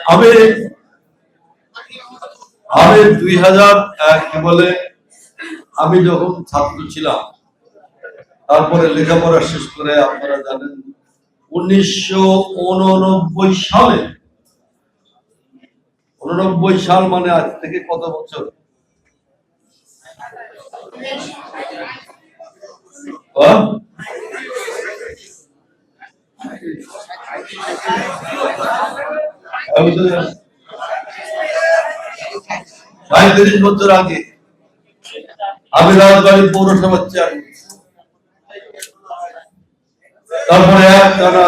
আমি আমি 2001 বলে আমি যখন ছাত্র ছিলাম, তারপরে লেখাপড়া শেষ করে আপনারা জানেন 1989 সালে, 89 সাল মানে আজ থেকে কত বছর? $35 বছর আগে আমি রাজবাড়ী পৌরসভার চেয়ারম্যান। তারপরে একটানা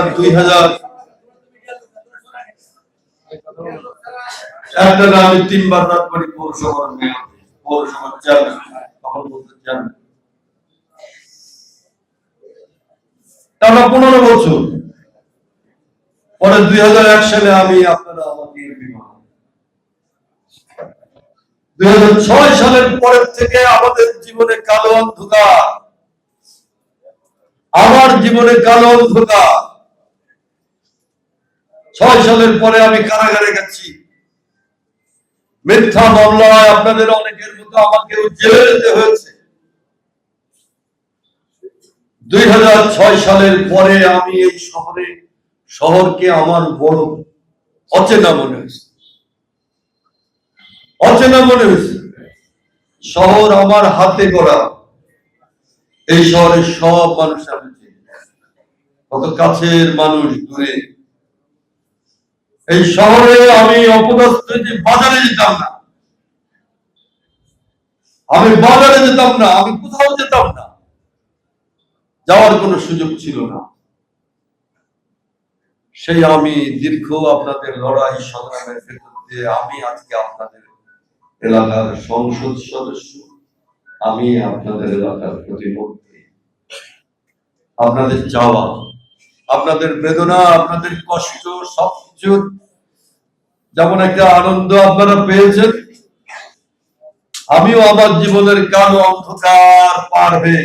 3 বার রাজবাড়ী পৌরসভার মেয়র, পৌরসভার চেয়ারম্যান, তখন বলতে চেয়ারম্যান, টানা 15 বছর। পরে 2001 সালে আমি আপনারা আমাকে 2006 সালের পরের থেকে আমাদের জীবনে কালো অন্ধকার, আমার জীবনে কালো অন্ধকার। 6 সালের পরে আমি কারাগারে গেছি, মিথ্যা মামলায় আপনাদের অনেকের মতো আমাকেও জেলে যেতে হয়েছে। 2006 সালের পরে আমি এই শহরকে আমার বড় অচেনা মনে হয়েছে, অচেনা মনে হয়েছে। শহর আমার হাতে গড়া, এই শহরের সব মানুষ আমি চিনি, কত কাছের মানুষ, দূরে। এই শহরে আমি অপদস্থ যে বাজারে যেতাম না, আমি বাজারে যেতাম না, আমি কোথাও যেতাম না, যাওয়ার কোনো সুযোগ ছিল না। সেই আমি দীর্ঘ আপনাদের লড়াই সংগ্রামের ভেতর দিয়ে আমি আজকে আপনাদের এলাকার সংসদ সদস্য, আমি আপনাদের এলাকার প্রতিমন্ত্রী। আপনাদের চাওয়া, আপনাদের বেদনা, আপনাদের কষ্ট সবকিছু যেমন একটা আনন্দ আপনারা পেয়েছেন, আমিও আমার জীবনের কালো অন্ধকার পার হয়ে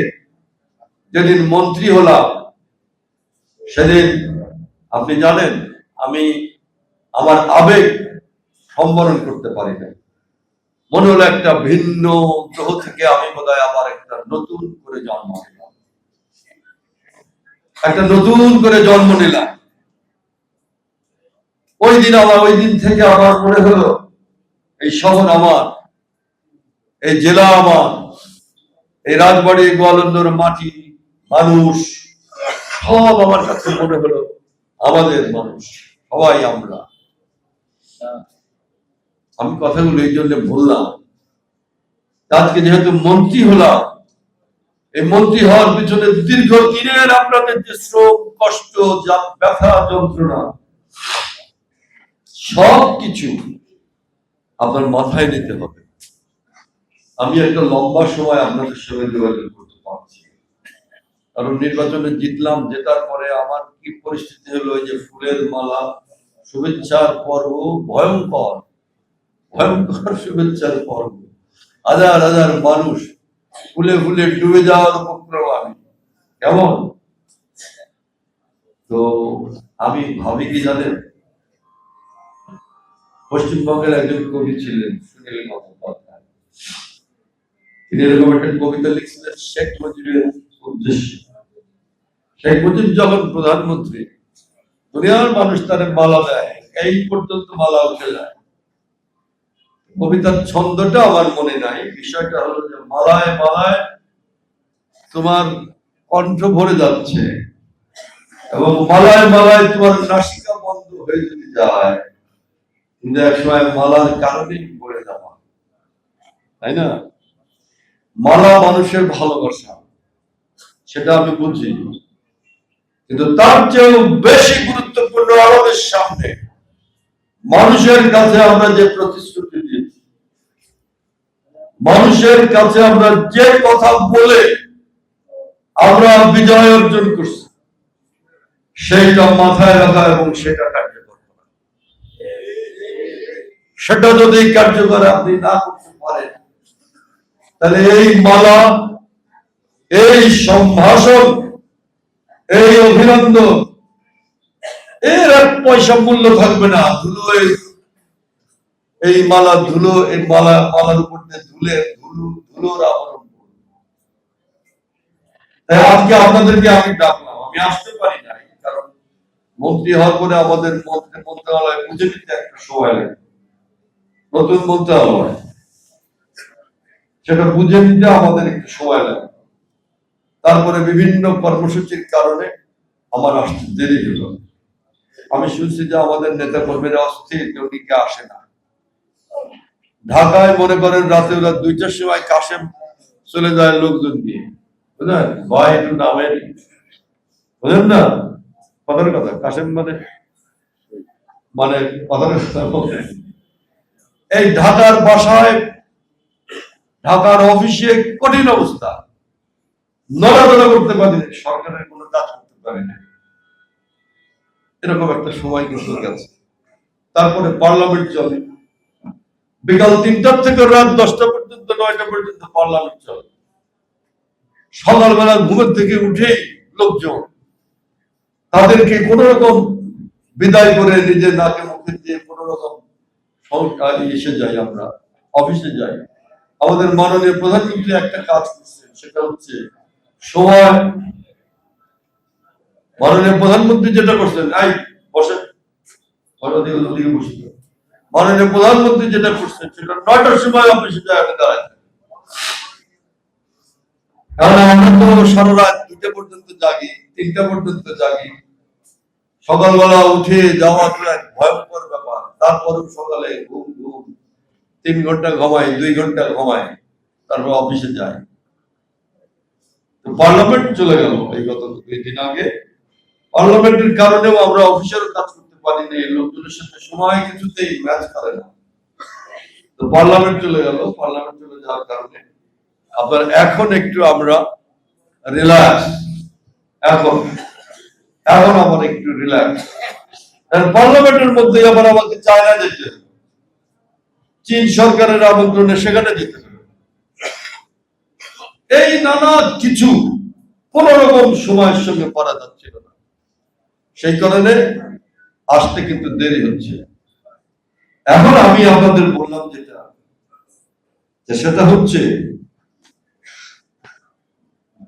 যেদিন মন্ত্রী হলাম, সেদিন আপনি জানেন আমি আমার আবেগ সম্বরণ করতে পারি না। মনে হলো একটা ভিন্ন গ্রহ থেকে আমি বোধহয় আবার একটা নতুন করে জন্ম নিলাম, একটা নতুন করে জন্ম নিলাম। ওই দিন থেকে আমার মনে হলো এই শহর আমার, এই জেলা আমার, এই রাজবাড়ী গোয়ালন্দর মাটি, মানুষ সব আমার কাছে মনে হলো আমাদের মানুষ, সবাই আমরা। আমি কথাগুলো এই জন্য বললাম, আজকে যেহেতু মন্ত্রী হলাম, এই মন্ত্রী হওয়ার পিছনে দীর্ঘদিনের আপনাদের যে শ্রম, কষ্ট, ব্যথা, যন্ত্রণা, সবকিছু আপনার মাথায় নিতে হবে। আমি একটা লম্বা সময় আপনাদের সঙ্গে যোগাযোগ করতে পারছি, কারণ নির্বাচনে জিতলাম, জেতার পরে আমার কি পরিস্থিতি হলো, যে ফুলের মালা, শুভেচ্ছার পর্ব, ভয়ঙ্কর ভয়ঙ্কর শুভেচ্ছার পর্ব, হাজার হাজার মানুষ ফুলে ফুলে ডুবে যাওয়ার উপক্রম। আমি কেমন, তো আমি ভাবি কি জানেন, পশ্চিমবঙ্গের একজন কবি ছিলেন সুনীল গঙ্গোপাধ্যায়, তিনি এরকম একটা কবিতা লিখছিলেন শেখ মুজিবের উদ্দেশ্যে। শেখ মুজিব যখন প্রধানমন্ত্রী, দুনিয়ার মানুষ তারে মালা দেয়, এই পর্যন্ত মালা উঠে যায়। কবিতার ছন্দটা আমার মনে নাই, বিষয়টা হলো যে মালায় মালায় তোমার কণ্ঠ ভরে যাচ্ছে, এবং মালায় মালায় তোমার নাসিকা বন্ধ হয়ে যদি যায়, কিন্তু এক সময় মালার কারণেই পড়ে যাওয়া, তাই না? মালা মানুষের ভালোবাসা, সেটা আমি বুঝি, কিন্তু তার চেয়েও বেশি গুরুত্বপূর্ণ আমাদের সামনে মানুষের কাছে আমরা যে প্রতিশ্রুতি দিয়েছি, মানুষের কাছে আমরা যে কথা বলে আমরা বিজয় অর্জন করছি, সেইটা মাথায় রাখা এবং সেটা কার্যকর করা। সেটা যদি কার্যকর আপনি না করতে পারেন, তাহলে এই মালা, এই সম্ভাষণ, এই অভিনন্দন, এর এক পয়সা মূল্য থাকবে না, ধুলোয় এই মালা ধুলো, এই মালার উপর দিয়ে ধুলোর আবরণ। তাই আজকে আপনাদেরকে আমি ডাকলাম। আমি আসতে পারি নাই, কারণ মন্ত্রী হওয়ার পরে আমাদের মন্ত্রণালয় বুঝে নিতে একটা সময় লাগে। নতুন মন্ত্রণালয়, সেটা বুঝে নিতে আমাদের একটু সময় লাগে। তারপরে বিভিন্ন কর্মসূচির কারণে আমার আসতে দেরি হলো। আমি শুনছি যে আমাদের নেতা কর্মীরা অস্থির, কেউ দিকে আসে না। ঢাকায় মনে করেন রাতে ওরা 2টার সময় কাশেম চলে যায় লোকজন নিয়ে, বুঝলেন? ভয় একটু নামে, বুঝলেন না কথার কথা? কাশেম মানে কথার কথা। এই ঢাকার বাসায়, ঢাকার অফিসে কঠিন অবস্থা, নড়াচড়া করতে পারি না, সরকারের কোনো কাজ করতে পারি না। এরকম একটা সময় কিন্তু গেছে। তারপরে পার্লামেন্ট চলে, বিকাল 3টা থেকে রাত 10টা পর্যন্ত, 9টা পর্যন্ত পার্লামেন্ট চলে। সকালবেলা ঘুমের থেকে উঠে লোকজন তাদেরকে কোন রকম বিদায় করে নিজের নাকে মুখে দিয়ে কোন রকম এসে যাই, আমরা অফিসে যাই। আমাদের মাননীয় প্রধানমন্ত্রী একটা কাজ করছেন, সেটা হচ্ছে সময়। মাননীয় প্রধানমন্ত্রী যেটা করছেন, বসে মাননীয় প্রধানমন্ত্রী যেটা করছেন, সেটা 9টার সময় অফিসে যায় দাঁড়ায়। কারণ আমরা তো সারা রাত 2টা পর্যন্ত জাগি, 3টা পর্যন্ত জাগি। সকালবেলা উঠে যাওয়া তো এক ভয়ঙ্কর ব্যাপার। তারপরেও সকালে ঘুম 3 ঘন্টা ঘুমাই, 2 ঘন্টা ঘুমাই, তারপর অফিসে যাই। তো পার্লামেন্ট চলে গেল এই গত 2 দিন আগে। পার্লামেন্টের কারণেও আমরা অফিসের কাজ করতে পারি না, লোকজনের সাথে সময় কিছুতেই ম্যাচ করে না। তো পার্লামেন্ট চলে গেল। পার্লামেন্ট চলে যাওয়ার কারণে আপনার এখন একটু আমরা রিল্যাক্স। এখন আমার একটু রিল্যাক্স। পার্লামেন্টের মধ্যে আবার আমাকে চায়না যেতে হবে, চীন সরকারের আমন্ত্রণে সেখানে যেতে হবে। এই নানা কিছু কোন রকম সময়ের সঙ্গে পারা যাচ্ছিল না, সেই কারণে আসতে কিন্তু দেরি হচ্ছে। এখন আমি আপনাদের বললাম সেটা হচ্ছে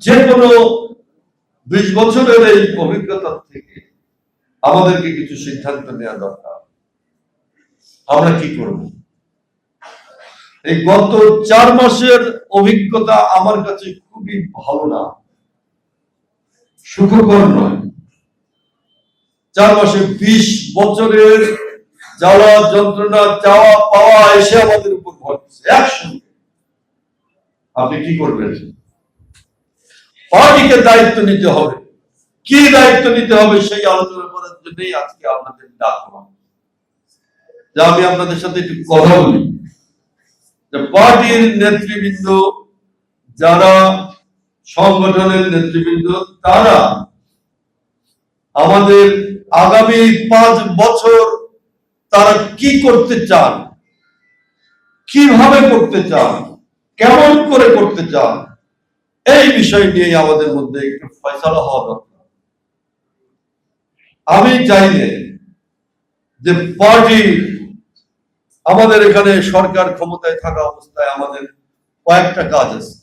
যে কোনো 20 বছরের এই অভিজ্ঞতা থেকে আমাদেরকে কিছু সিদ্ধান্ত নেওয়া দরকার। আমরা কি করব? এই গত 4 মাসের অভিজ্ঞতা আমার কাছে খুবই ভালো না, সুখকর নয়। 4 মাসে 20 বছরের জ্বালা যন্ত্রণা, চাওয়া পাওয়া এসে আমাদের উপর ভরছে একসঙ্গে। আপনি কি করবেন? পার্টিকে দায়িত্ব নিতে হবে। কি দায়িত্ব নিতে হবে সেই আলোচনা করার জন্যই আজকে আপনাদের ডাকলাম, যে আমি আপনাদের সাথে একটু কথা বলি। পার্টির নেতৃবৃন্দ, যারা সংগঠনের নেতৃবৃন্দ, তারা আমাদের আগামী 5 বছর তারা কি করতে চান, কিভাবে করতে চান, কেমন করে করতে চান, এই বিষয় নিয়ে আমাদের মধ্যে একটু ফয়সালা হওয়া দরকার। আমি চাইলে যে পার্টি, আমাদের এখানে সরকার ক্ষমতায় থাকা অবস্থায় আমাদের কয়েকটা কাজ আছে।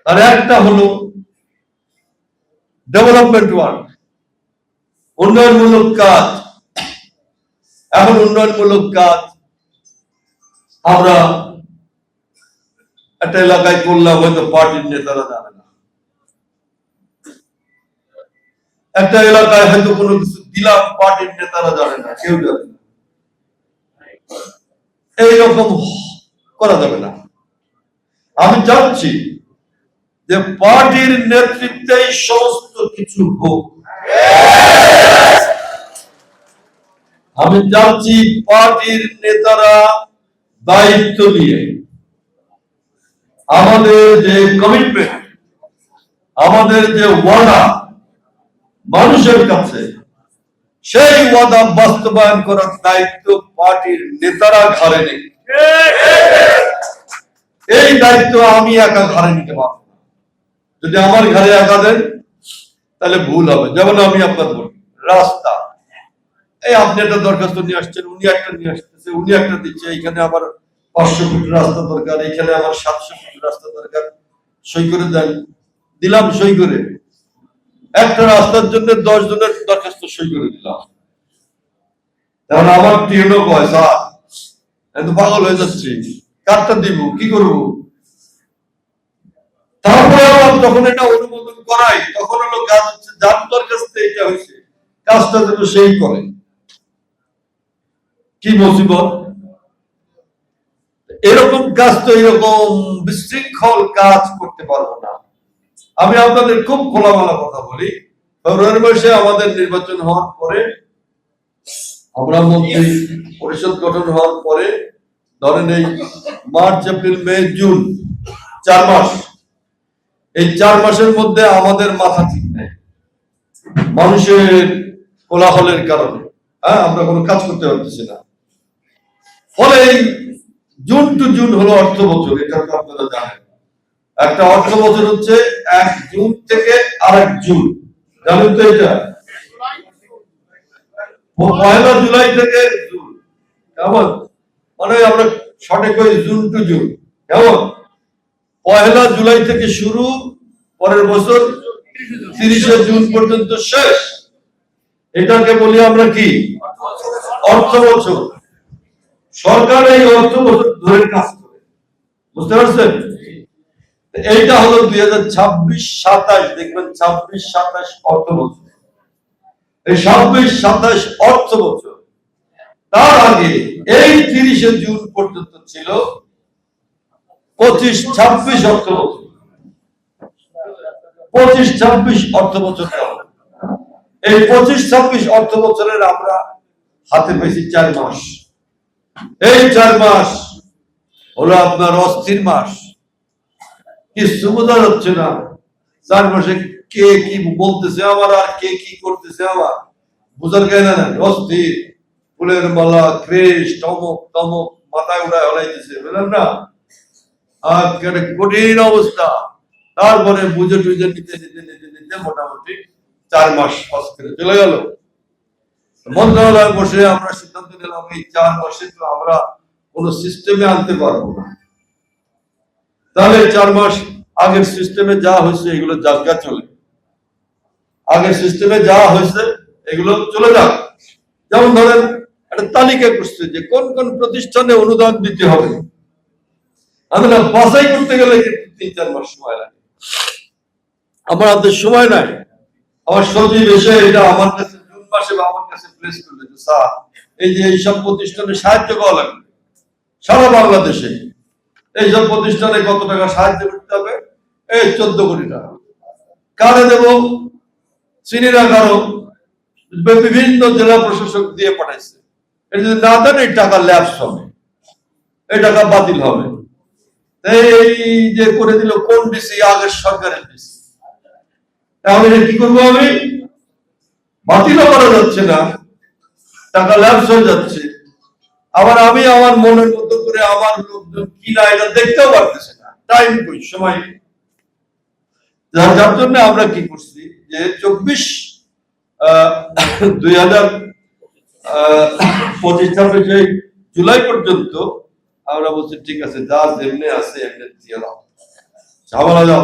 আর একটা হলো ডেভেলপমেন্ট ওয়ার্ক, উন্নয়নমূলক কাজ। এখন উন্নয়নমূলক কাজ আমরা একটা এলাকায় করলাম, হয়তো পার্টির নেতারা জানে না। একটা এলাকায় হয়তো কোনো কিছু দিলাম, পার্টির নেতারা জানে না, কেউ জানে না। এইরকম করা যাবে না। আমি চাচ্ছি যে পার্টির নেতৃত্বেই সমস্ত কিছু হোক। আমি চাচ্ছি পার্টির নেতারা দায়িত্ব নিয়ে আমাদের যে কমিটমেন্ট, আমাদের যে ওয়াদা মানুষের কাছে, সেই ওয়াদা বাস্তবায়ন করার দায়িত্ব পার্টির নেতারা ঘাড়ে নেই। এই দায়িত্ব আমি একা ঘাড়ে নিতে পারব না। যদি আমার ঘাড়ে একা দেন তাহলে ভুল হবে। যেমন আমি আপনার বলি, রাস্তা, এই আপনি একটা দরখাস্ত নিয়ে আসছেন, উনি একটা নিয়ে আসতেছে, উনি একটা দিচ্ছে, এখানে আবার 500 ফুট রাস্তা দরকার, এখানে আমার 700 ফুট রাস্তা দরকার, সই করে দেন। দিলাম সই করে, একটা রাস্তার জন্য 10 জনের দরখাস্ত সই করে দিলাম। তাহলে আমার টিএনও কয় স্যার এত পাগল হয়ে যাচ্ছি, কারটা দিব, কি করব? তারপরে আবার যখন এটা অনুমোদন করাই, তখন হলো কাজ হচ্ছে যার দরখাস্ত এটা হয়েছে, কাজটা যেন সেই করে। কি মুসিবত! এরকম কাজ তো এরকম বিশৃঙ্খল কাজ করতে পারবো না। আমি আপনাদের খুব খোলামেলা কথা বলি, ফেব্রুয়ারি মাসে আমাদের নির্বাচন হওয়ার পরে, আমরা মন্ত্রী পরিষদ গঠন হওয়ার পরে, ধরেন এই মার্চ, এপ্রিল, মে, জুন 4 মাস, এই 4 মাসের মধ্যে আমাদের মাথা ঠিক নেই মানুষের কোলাহলের কারণে। আমরা কোনো কাজ করতে পারতেছি না। ফলে এই জুন টু জুন হলো অর্থ বছর, এটা তো আপনারা জানেন। একটা অর্থ বছর হচ্ছে 1 জুন থেকে 8 জুন, জানেন তো এটা? 1 জুলাই থেকে জুন, কেমন? মানে আমরা শর্টে কই জুন টু জুন, কেমন? 1 জুলাই থেকে শুরু, পরের বছর 30 জুন পর্যন্ত শেষ। এটাকে বলি আমরা কি? অর্থ বছর। সরকার এই অর্থ বছর ধরে কাজ করে, বুঝতে পারছেন? এইটা হলো 2026-27, দেখবেন 26-27 অর্থ বছর। এই 26-27 অর্থ বছর। তার আগে এই 30 জুন পর্যন্ত ছিল 25-26 অর্থ বছর। 25-26 অর্থ বছর। এই 25-26 অর্থ বছরের আমরা হাতে পেয়েছি 4 মাস। এই 4 মাস হলো আপনার অস্থির মাস, কিছু বোঝা যাচ্ছে না। 4 মাসে কে কি বলতেছে আমার, আর কে কি করতেছে আমার বোঝার জ্ঞান নাই। অস্থির, ফুলের মালা, ক্রেশ, টমক টমক মাথায় উড়ায় হলাইতেছে, বুঝলেন না? আর কঠিন অবস্থা। তারপরে বুঝে টুঝে নিতে নিতে নিতে নিতে মোটামুটি 4 মাস পাস করে চলে গেল। মন্ত্রণালয়ে বসে আমরা সিদ্ধান্ত নিলাম এই 4 মাসে তো আমরা কোন সিস্টেমে আনতে পারবো না। তাহলে 4 মাস আগের সিস্টেমে যা হয়েছে এগুলো জায়গা চলে, আগের সিস্টেমে যা হয়েছে এগুলো চলে যাক। যেমন ধরেন একটা তালিকা করছে যে কোন কোন প্রতিষ্ঠানে অনুদান দিতে হবে, আমরা বাছাই করতে গেলে 3-4 মাস সময় লাগে। আমার হাতে সময় নাই। আমার সচিব এসে এটা আমার কাছে জুন মাসে বা আমার কাছে প্লেস করবে যে স্যার এই যে এইসব প্রতিষ্ঠানে সাহায্য করা লাগবে সারা বাংলাদেশে, এইসব প্রতিষ্ঠানে কত টাকা সাহায্য করতে হবে? এই 14 কোটি টাকা। কারে দেব? চিনিরা কারো, বিভিন্ন জেলা প্রশাসক দিয়ে পাঠাইছে। এটা যদি না দেন এই টাকা ল্যাপস হবে, এই টাকা বাতিল হবে। এই যে করে দিল কোন ডিসি? আগের সরকারের ডিসি। তাহলে কি করবো আমি? বাতিলও করা যাচ্ছে না, টাকা ল্যাপস হয়ে যাচ্ছে। আবার আমি আমার মনের মতো করে আমার লোকজন কিনা এটা দেখতেও পারতেছে না, টাইম কই, সময়। যার জন্য আমরা কি করছি যে 2025 জুলাই পর্যন্ত আমরা বলছি ঠিক আছে, যা যেমনি আছে এমনি দিয়ে দাও, ঝামেলা যাও।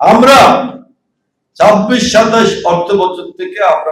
আমরা 26-27 অর্থ বছর থেকে আমরা